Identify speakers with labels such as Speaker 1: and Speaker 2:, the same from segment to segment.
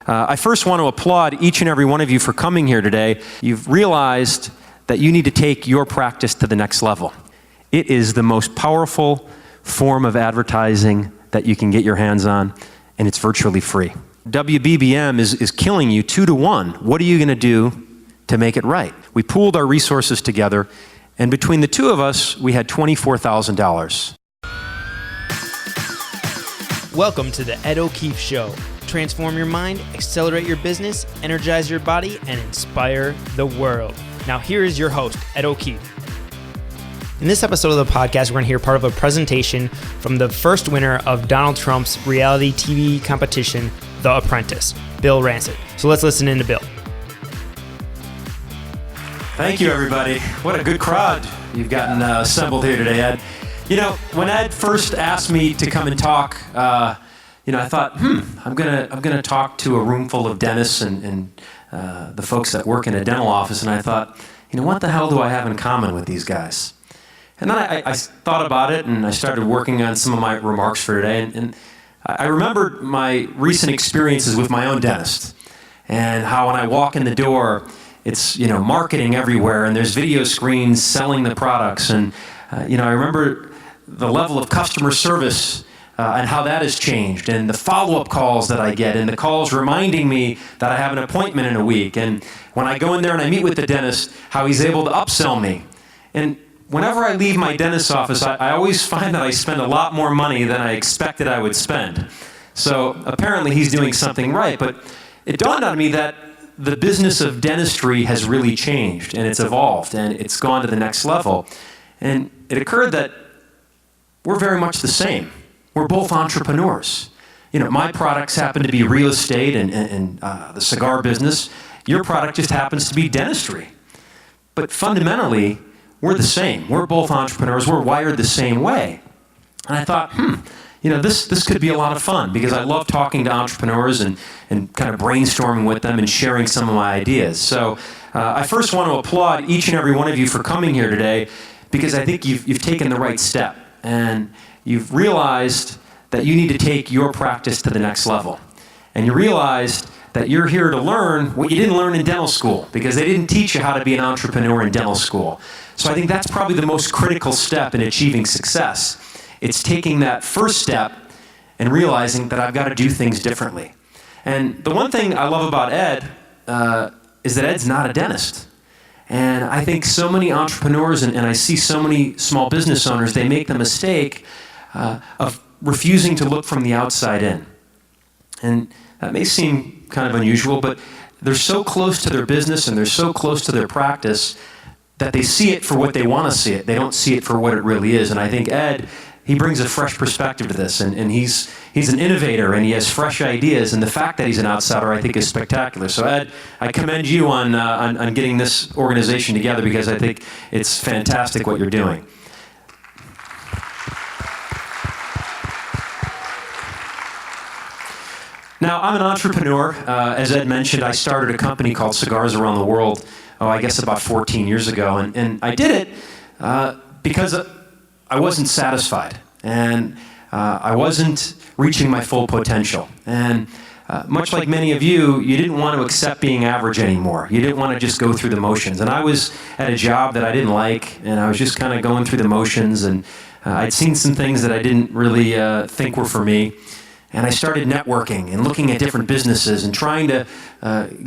Speaker 1: I first want to applaud each and every one of you for coming here today. You've realized that you need to take your practice to the next level. It is the most powerful form of advertising that you can get your hands on, and it's virtually free. WBBM is killing you 2-to-1. What are you going to do to make it right? We pooled our resources together, and between the two of us, we had $24,000.
Speaker 2: Welcome to the Ed O'Keefe Show. Transform your mind, accelerate your business, energize your body, and inspire the world. Now here is your host, Ed O'Keefe. In this episode of the podcast, we're going to hear part of a presentation from the first winner of Donald Trump's reality TV competition, The Apprentice, Bill Rancic. So let's listen in to Bill.
Speaker 1: Thank you, everybody. What a good crowd you've gotten assembled here today, Ed. You know, when Ed first asked me to come and talk, I thought, I'm gonna talk to a room full of dentists and the folks that work in a dental office, and I thought, what the hell do I have in common with these guys? And then I thought about it, and I started working on some of my remarks for today, and I remembered my recent experiences with my own dentist, and how when I walk in the door, it's marketing everywhere, and there's video screens selling the products, and I remember the level of customer service and how that has changed, and the follow-up calls that I get, and the calls reminding me that I have an appointment in a week, and when I go in there and I meet with the dentist, how he's able to upsell me. And whenever I leave my dentist's office, I always find that I spend a lot more money than I expected I would spend. So apparently he's doing something right, but it dawned on me that the business of dentistry has really changed, and it's evolved, and it's gone to the next level. And it occurred that we're very much the same. We're both entrepreneurs. My products happen to be real estate and the cigar business. Your product just happens to be dentistry. But fundamentally, we're the same. We're both entrepreneurs. We're wired the same way. And I thought, this could be a lot of fun, because I love talking to entrepreneurs and kind of brainstorming with them and sharing some of my ideas. So I first want to applaud each and every one of you for coming here today, because I think you've taken the right step. And you've realized that you need to take your practice to the next level. And you realized that you're here to learn what you didn't learn in dental school, because they didn't teach you how to be an entrepreneur in dental school. So I think that's probably the most critical step in achieving success. It's taking that first step and realizing that I've got to do things differently. And the one thing I love about Ed is that Ed's not a dentist. And I think so many entrepreneurs, and I see so many small business owners, they make the mistake of refusing to look from the outside in. And that may seem kind of unusual, but they're so close to their business and they're so close to their practice that they see it for what they want to see it. They don't see it for what it really is. And I think Ed, he brings a fresh perspective to this, and he's an innovator, and he has fresh ideas, and the fact that he's an outsider, I think, is spectacular. So Ed, I commend you on getting this organization together, because I think it's fantastic what you're doing. Now, I'm an entrepreneur. As Ed mentioned, I started a company called Cigars around the world, I guess about 14 years ago, and I did it because I wasn't satisfied, and I wasn't reaching my full potential. And much like many of you, you didn't want to accept being average anymore. You didn't want to just go through the motions. And I was at a job that I didn't like, and I was just kind of going through the motions, and I'd seen some things that I didn't really think were for me. And I started networking and looking at different businesses and trying to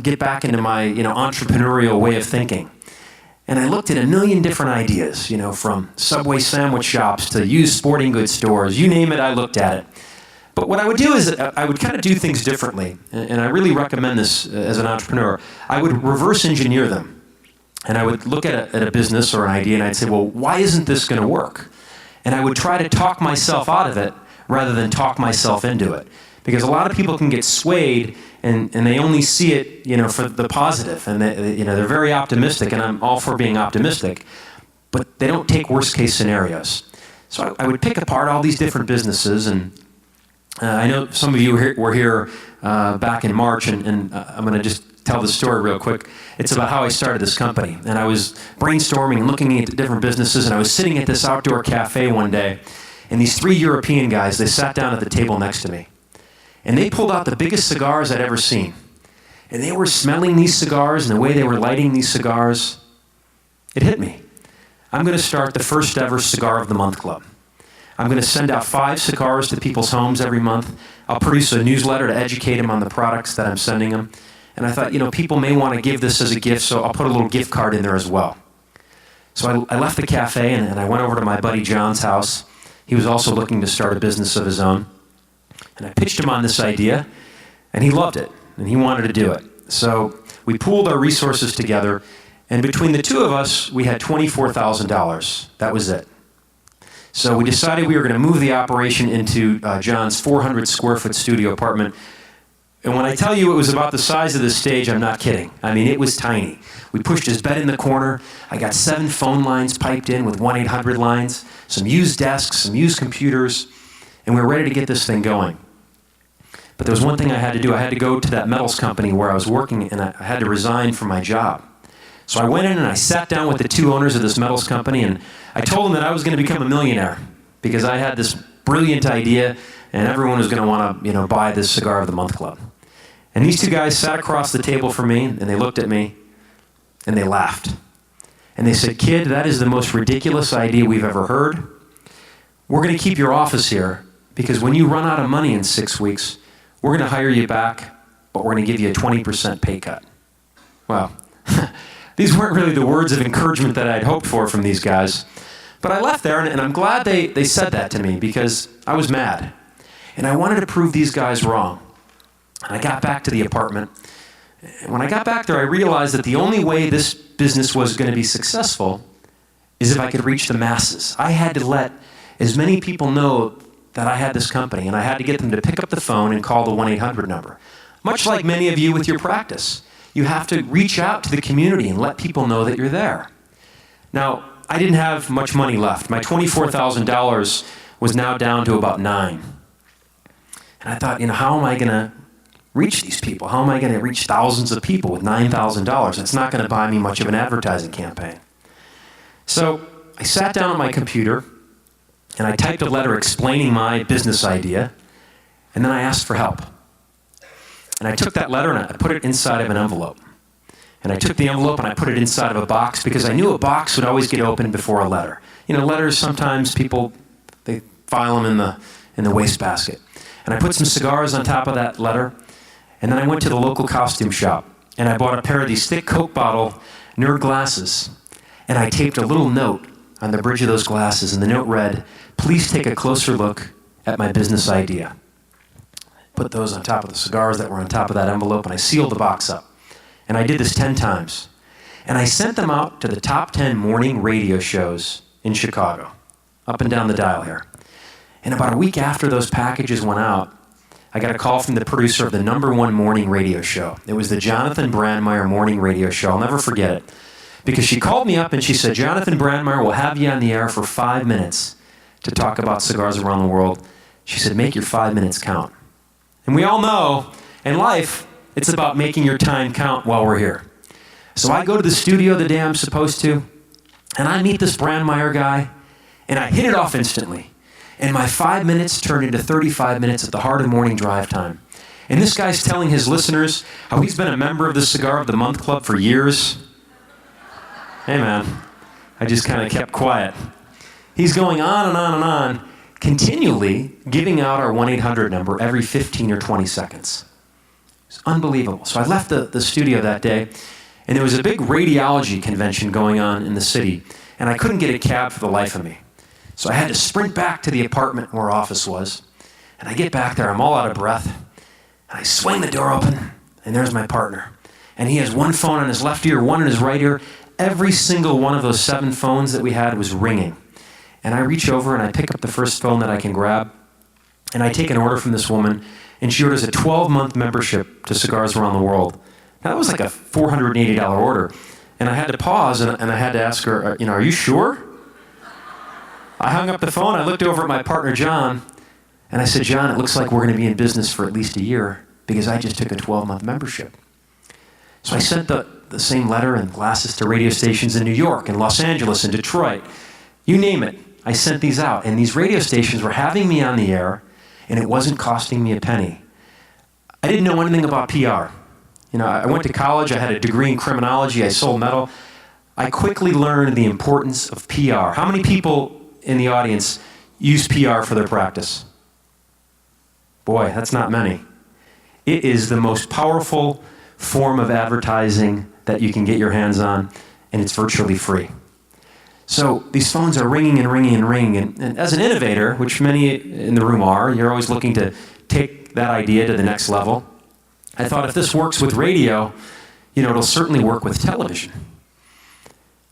Speaker 1: get back into my entrepreneurial way of thinking. And I looked at a million different ideas, from Subway sandwich shops to used sporting goods stores, you name it, I looked at it. But what I would do is I would kind of do things differently, and I really recommend this as an entrepreneur. I would reverse engineer them, and I would look at a business or an idea, and I'd say, well, why isn't this going to work? And I would try to talk myself out of it rather than talk myself into it. Because a lot of people can get swayed, and they only see it, for the positive, and they're very optimistic, and I'm all for being optimistic, but they don't take worst case scenarios. So I would pick apart all these different businesses, and I know some of you were here back in March, and I'm going to just tell the story real quick. It's about how I started this company, and I was brainstorming and looking at different businesses, and I was sitting at this outdoor cafe one day, and these 3 European guys, they sat down at the table next to me. And they pulled out the biggest cigars I'd ever seen. and they were smelling these cigars and the way they were lighting these cigars, it hit me. I'm going to start the first ever Cigar of the Month Club. I'm going to send out 5 cigars to people's homes every month. I'll produce a newsletter to educate them on the products that I'm sending them. And I thought, people may want to give this as a gift, so I'll put a little gift card in there as well. So I left the cafe and I went over to my buddy John's house. He was also looking to start a business of his own. And I pitched him on this idea, and he loved it, and he wanted to do it. So we pooled our resources together, and between the two of us, we had $24,000. That was it. So we decided we were going to move the operation into John's 400 square foot studio apartment. And when I tell you it was about the size of this stage, I'm not kidding. I mean, it was tiny. We pushed his bed in the corner. I got 7 phone lines piped in with 1-800 lines, some used desks, some used computers, and we were ready to get this thing going. But there was one thing I had to do. I had to go to that metals company where I was working, and I had to resign from my job. So I went in and I sat down with the 2 owners of this metals company, and I told them that I was going to become a millionaire because I had this brilliant idea, and everyone was going to want to, buy this Cigar of the Month Club. And these 2 guys sat across the table from me, and they looked at me, and they laughed. And they said, "Kid, that is the most ridiculous idea we've ever heard. We're going to keep your office here because when you run out of money in 6 weeks, we're going to hire you back, but we're going to give you a 20% pay cut." Well, these weren't really the words of encouragement that I'd hoped for from these guys. But I left there, and I'm glad they said that to me because I was mad. And I wanted to prove these guys wrong. And I got back to the apartment. And when I got back there, I realized that the only way this business was going to be successful is if I could reach the masses. I had to let as many people know that I had this company, and I had to get them to pick up the phone and call the 1-800 number. Much like many of you with your practice. You have to reach out to the community and let people know that you're there. Now, I didn't have much money left. My $24,000 was now down to about $9,000. And I thought, how am I going to reach these people? How am I going to reach thousands of people with $9,000? It's not going to buy me much of an advertising campaign. So I sat down at my computer, and I typed a letter explaining my business idea, and then I asked for help. And I took that letter and I put it inside of an envelope. And I took the envelope and I put it inside of a box because I knew a box would always get opened before a letter. Letters, sometimes people, they file them in the wastebasket. And I put some cigars on top of that letter. And then I went to the local costume shop and I bought a pair of these thick Coke bottle nerd glasses. And I taped a little note on the bridge of those glasses, and the note read, "Please take a closer look at my business idea." Put those on top of the cigars that were on top of that envelope, and I sealed the box up. And I did this 10 times. And I sent them out to the top 10 morning radio shows in Chicago, up and down the dial here. And about a week after those packages went out, I got a call from the producer of the #1 morning radio show. It was the Jonathan Brandmeier morning radio show. I'll never forget it. Because she called me up and she said, "Jonathan Brandmeier will have you on the air for 5 minutes to talk about cigars around the world." She said, "Make your 5 minutes count." And we all know, in life, it's about making your time count while we're here. So I go to the studio the day I'm supposed to, and I meet this Brandmeier guy, and I hit it off instantly. And my 5 minutes turned into 35 minutes at the heart of morning drive time. And this guy's telling his listeners how he's been a member of the Cigar of the Month Club for years. Hey man, I just kind of kept quiet. He's going on and on and on, continually giving out our 1-800 number every 15 or 20 seconds. It's unbelievable. So I left the studio that day, and there was a big radiology convention going on in the city, and I couldn't get a cab for the life of me. So I had to sprint back to the apartment where our office was, and I get back there, I'm all out of breath, and I swing the door open, and there's my partner. And he has one phone on his left ear, one in his right ear. Every single one of those 7 phones that we had was ringing. And I reach over and I pick up the first phone that I can grab, and I take an order from this woman, and she orders a 12-month membership to Cigars Around the World. Now, that was like a $480 order. And I had to pause, and I had to ask her, are you sure? I hung up the phone, I looked over at my partner, John, and I said, "John, it looks like we're going to be in business for at least a year because I just took a 12-month membership." So I sent the same letter and glasses to radio stations in New York and Los Angeles and Detroit. You name it, I sent these out. And these radio stations were having me on the air, and it wasn't costing me a penny. I didn't know anything about PR. I went to college, I had a degree in criminology, I sold metal. I quickly learned the importance of PR. How many people in the audience use PR for their practice? Boy, that's not many. It is the most powerful form of advertising that you can get your hands on, and it's virtually free. So these phones are ringing and ringing and ringing, and as an innovator, which many in the room are, you're always looking to take that idea to the next level. I thought if this works with radio, it'll certainly work with television.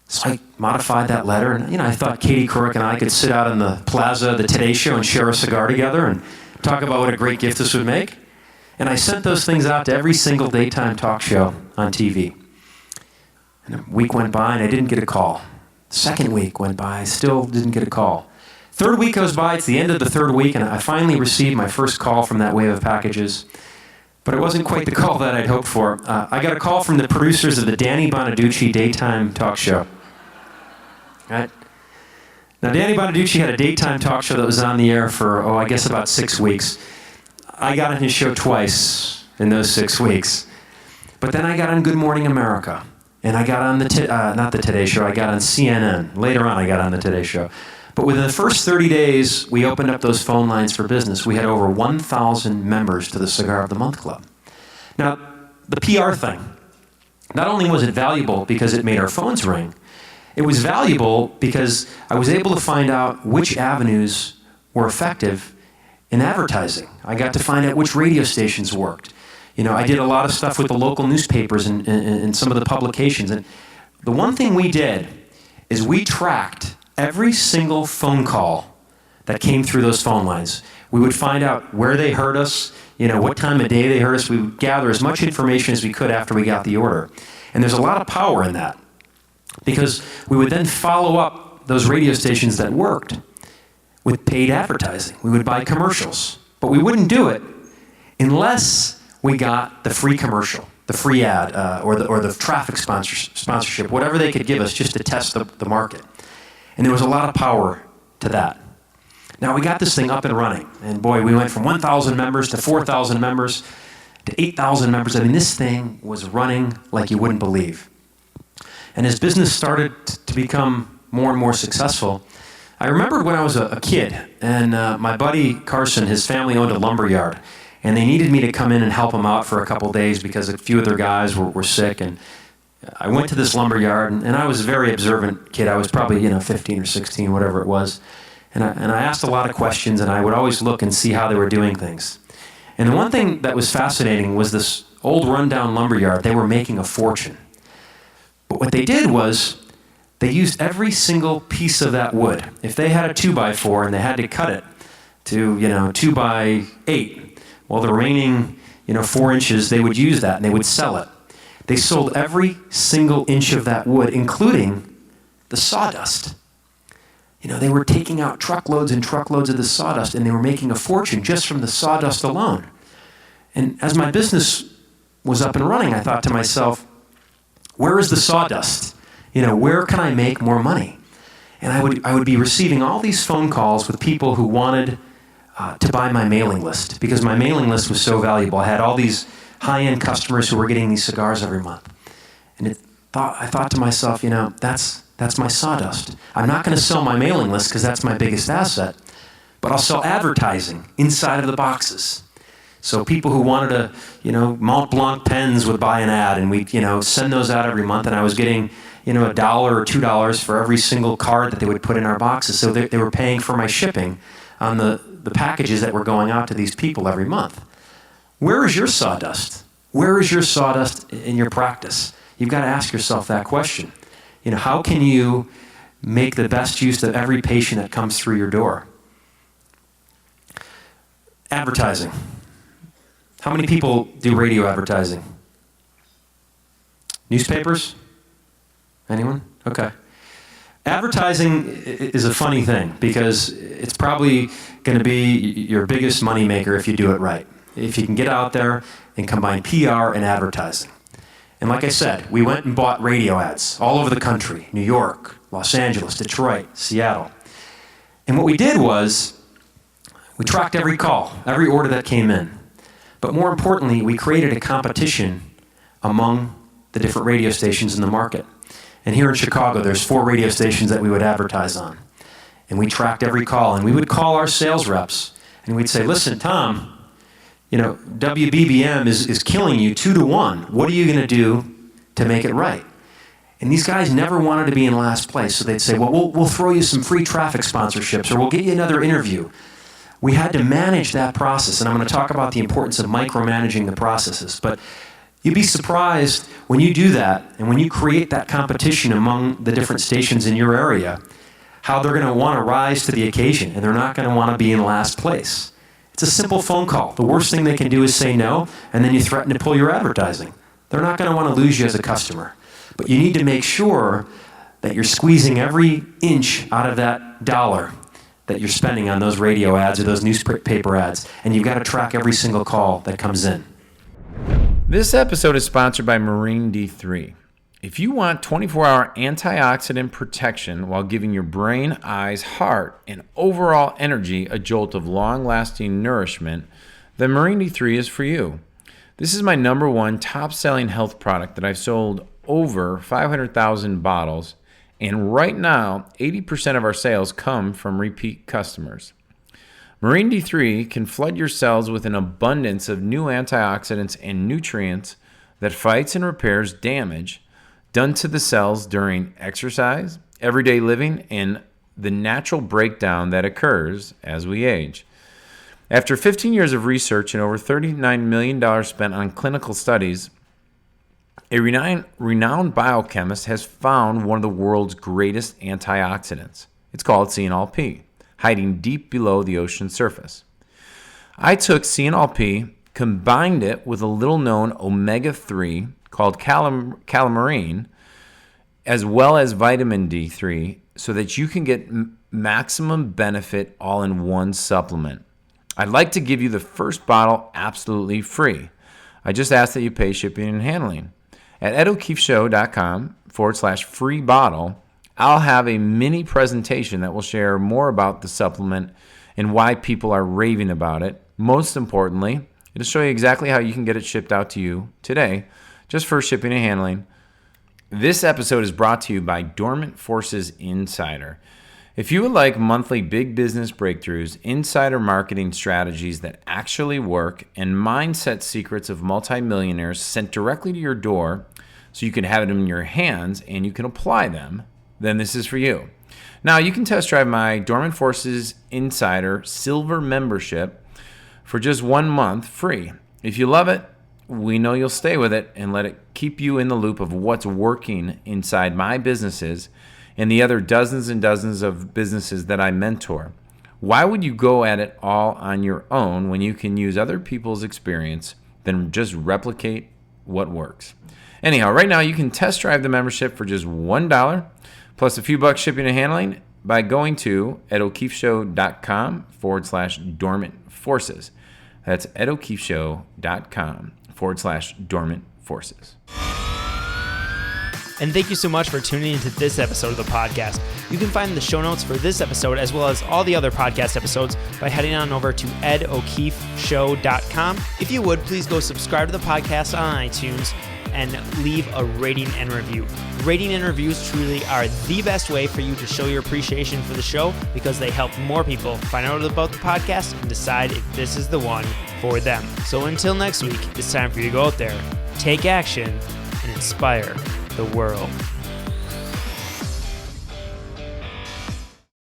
Speaker 1: So I modified that letter, and I thought Katie Couric and I could sit out in the plaza, the Today Show, and share a cigar together and talk about what a great gift this would make. And I sent those things out to every single daytime talk show on TV. And a week went by, and I didn't get a call. Second week went by, I still didn't get a call. Third week goes by, it's the end of the third week, and I finally received my first call from that wave of packages. But it wasn't quite the call that I'd hoped for. I got a call from the producers of the Danny Bonaducci daytime talk show. Right? Now, Danny Bonaducci had a daytime talk show that was on the air for, I guess about 6 weeks. I got on his show twice in those 6 weeks. But then I got on Good Morning America. And I got on not the Today Show, I got on CNN. Later on, I got on the Today Show. But within the first 30 days, we opened up those phone lines for business. We had over 1,000 members to the Cigar of the Month Club. Now, the PR thing, not only was it valuable because it made our phones ring, it was valuable because I was able to find out which avenues were effective in advertising. I got to find out which radio stations worked. I did a lot of stuff with the local newspapers and some of the publications. And the one thing we did is we tracked every single phone call that came through those phone lines. We would find out where they heard us, what time of day they heard us. We would gather as much information as we could after we got the order. And there's a lot of power in that because we would then follow up those radio stations that worked with paid advertising. We would buy commercials, but we wouldn't do it unless we got the free commercial, the free ad, or the traffic sponsorship, whatever they could give us just to test the market. And there was a lot of power to that. Now we got this thing up and running, and boy, we went from 1,000 members to 4,000 members to 8,000 members. I mean, this thing was running like you wouldn't believe. And as business started to become more and more successful, I remembered when I was a kid, and my buddy Carson, his family owned a lumber yard, and they needed me to come in and help them out for a couple days because a few of their guys were sick. And I went to this lumber yard, and I was a very observant kid. I was probably 15 or 16, whatever it was. And I asked a lot of questions, and I would always look and see how they were doing things. And the one thing that was fascinating was this old rundown lumber yard. They were making a fortune. But what they did was they used every single piece of that wood. If they had a 2x4 and they had to cut it to 2x8, well, the remaining 4 inches, they would use that and they would sell it. They sold every single inch of that wood, including the sawdust. They were taking out truckloads and truckloads of the sawdust, and they were making a fortune just from the sawdust alone. And as my business was up and running, I thought to myself, where is the sawdust? Where can I make more money? And I would be receiving all these phone calls with people who wanted to buy my mailing list because my mailing list was so valuable. I had all these high-end customers who were getting these cigars every month. And I thought to myself, that's my sawdust. I'm not going to sell my mailing list because that's my biggest asset, but I'll sell advertising inside of the boxes. So people who wanted Mont Blanc pens would buy an ad, and we'd, send those out every month, and I was getting, $1 or $2 for every single card that they would put in our boxes. So they were paying for my shipping on the packages that were going out to these people every month. Where is your sawdust? Where is your sawdust in your practice? You've got to ask yourself that question. How can you make the best use of every patient that comes through your door? Advertising. How many people do radio advertising? Newspapers? Anyone? Okay. Advertising is a funny thing because it's probably going to be your biggest moneymaker if you do it right. If you can get out there and combine PR and advertising. And like I said, we went and bought radio ads all over the country, New York, Los Angeles, Detroit, Seattle. And what we did was we tracked every call, every order that came in. But more importantly, we created a competition among the different radio stations in the market. And here in Chicago, there's 4 radio stations that we would advertise on. And we tracked every call, and we would call our sales reps, and we'd say, listen, Tom, WBBM is killing you 2-1. What are you going to do to make it right? And these guys never wanted to be in last place, so they'd say, well, we'll throw you some free traffic sponsorships, or we'll get you another interview. We had to manage that process, and I'm going to talk about the importance of micromanaging the processes. But you'd be surprised when you do that, and when you create that competition among the different stations in your area, how they're going to want to rise to the occasion, and they're not going to want to be in last place. It's a simple phone call. The worst thing they can do is say no, and then you threaten to pull your advertising. They're not going to want to lose you as a customer. But you need to make sure that you're squeezing every inch out of that dollar that you're spending on those radio ads or those newspaper ads, and you've got to track every single call that comes in.
Speaker 3: This episode is sponsored by Marine D3. If you want 24-hour antioxidant protection while giving your brain, eyes, heart, and overall energy a jolt of long-lasting nourishment, then Marine D3 is for you. This is my number one top-selling health product that I've sold over 500,000 bottles, and right now, 80% of our sales come from repeat customers. Marine D3 can flood your cells with an abundance of new antioxidants and nutrients that fights and repairs damage done to the cells during exercise, everyday living, and the natural breakdown that occurs as we age. After 15 years of research and over $39 million spent on clinical studies, a renowned biochemist has found one of the world's greatest antioxidants. It's called CNLP, hiding deep below the ocean surface. I took CNLP, combined it with a little-known omega-3 called calamine, as well as vitamin D3, so that you can get maximum benefit all in one supplement. I'd like to give you the first bottle absolutely free. I just ask that you pay shipping and handling. At edokeefeshow.com/free bottle, I'll have a mini presentation that will share more about the supplement and why people are raving about it. Most importantly, it'll show you exactly how you can get it shipped out to you today, just for shipping and handling. This episode is brought to you by Dormant Forces Insider. If you would like monthly big business breakthroughs, insider marketing strategies that actually work, and mindset secrets of multimillionaires sent directly to your door so you can have it in your hands and you can apply them, then this is for you. Now, you can test drive my Dormant Forces Insider Silver membership for just 1 month free. If you love it, we know you'll stay with it and let it keep you in the loop of what's working inside my businesses and the other dozens and dozens of businesses that I mentor. Why would you go at it all on your own when you can use other people's experience than just replicate what works? Anyhow, right now you can test drive the membership for just $1 plus a few bucks shipping and handling by going to edokeefeshow.com/dormant forces. That's edokeefeshow.com/dormant forces.
Speaker 2: And thank you so much for tuning into this episode of the podcast. You can find the show notes for this episode as well as all the other podcast episodes by heading on over to edokeefeshow.com. If you would, please go subscribe to the podcast on iTunes and leave a rating and review. Rating and reviews truly are the best way for you to show your appreciation for the show because they help more people find out about the podcast and decide if this is the one for them. So until next week, it's time for you to go out there, take action, and inspire the world.